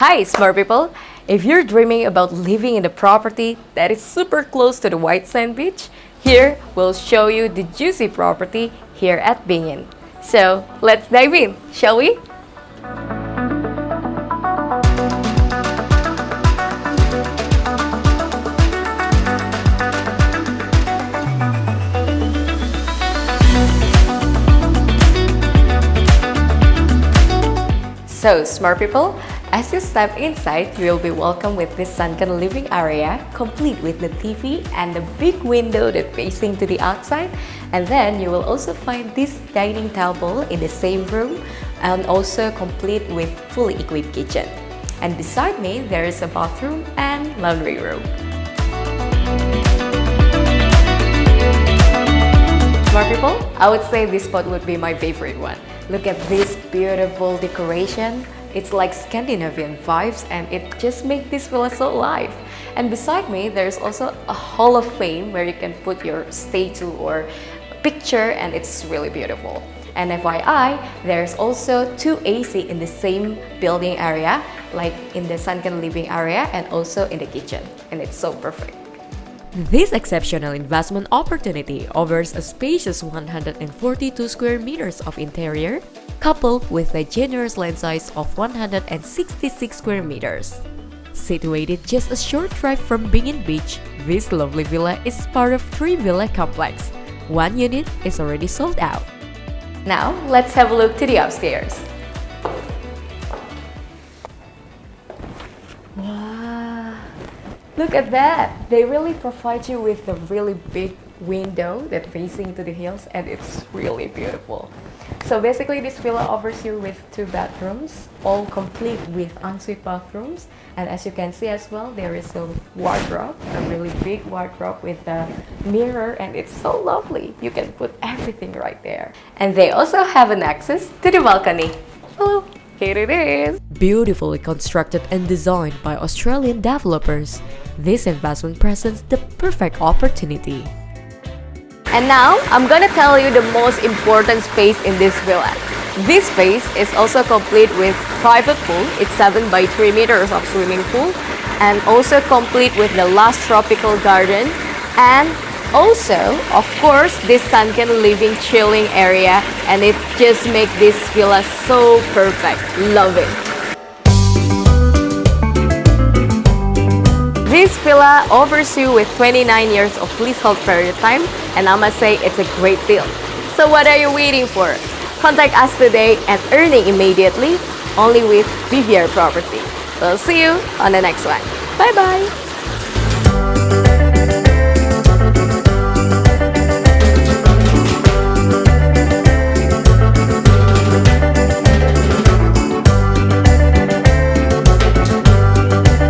Hi, smart people! If you're dreaming about living in a property that is super close to the white sand beach, here we'll show you the juicy property here at Bingin. So let's dive in, shall we? So, smart people, as you step inside, you will be welcomed with this sunken living area, complete with the TV and the big window that facing to the outside. And then you will also find this dining table in the same room and also complete with fully equipped kitchen. And beside me, there is a bathroom and laundry room. Smart people, I would say this spot would be my favorite one. Look at this beautiful decoration. It's like Scandinavian vibes and it just makes this villa so alive. And beside me, there's also a Hall of Fame where you can put your statue or picture and it's really beautiful. And FYI, there's also two AC in the same building area, like in the sunken living area and also in the kitchen. And it's so perfect. This exceptional investment opportunity offers a spacious 142 square meters of interior, coupled with a generous land size of 166 square meters. Situated just a short drive from Bingin Beach, this lovely villa is part of 3 villa complex. One unit is already sold out. Now, let's have a look to the upstairs. Wow! Look at that! They really provide you with a really big window that facing to the hills and it's really beautiful. So basically this villa offers you with 2 bedrooms, all complete with ensuite bathrooms. And as you can see as well, there is a wardrobe, a really big wardrobe with a mirror and it's so lovely. You can put everything right there. And they also have an access to the balcony. Hello, here it is! Beautifully constructed and designed by Australian developers, this investment presents the perfect opportunity. And now, I'm gonna tell you the most important space in this villa. This space is also complete with private pool. It's 7 by 3 meters of swimming pool. And also complete with the lush tropical garden. And also, of course, this sunken living chilling area. And it just makes this villa so perfect. Love it. This villa offers you with 29 years of leasehold period time, and I must say it's a great deal. So what are you waiting for? Contact us today and earning immediately only with BVR Property. We'll see you on the next one. Bye bye!